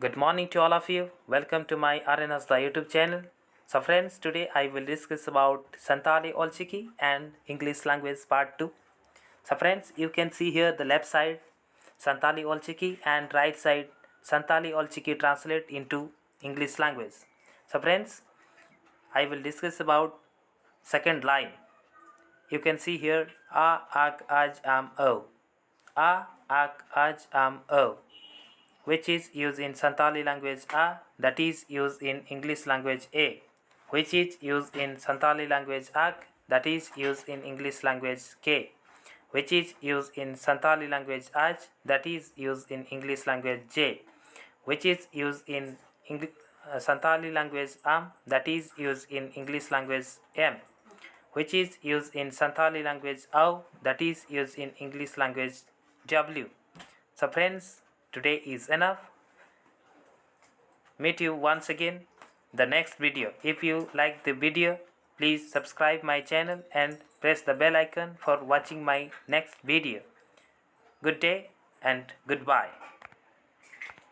Good morning to all of you. Welcome to my Arenas the YouTube channel. So friends, today I will discuss about Santali Olchiki and English Language Part 2. So friends, you can see here the left side Santali Olchiki and right side Santali Olchiki translate into English language. So friends, I will discuss about second line. You can see here A Ag Aj Am O. A Ag Aj Am O, which is used in Santali language A, that is used in English language A, which is used in Santali language Ag, that is used in English language K, which is used in Santali language Aj, that is used in English language J, which is used in Santali language Am, that is used in English language M, which is used in Santali language Au, that is used in English language W. So friends, today is enough. Meet you once again the next video. If you like the video, please subscribe my channel and press the bell icon for watching my next video. Good day and goodbye.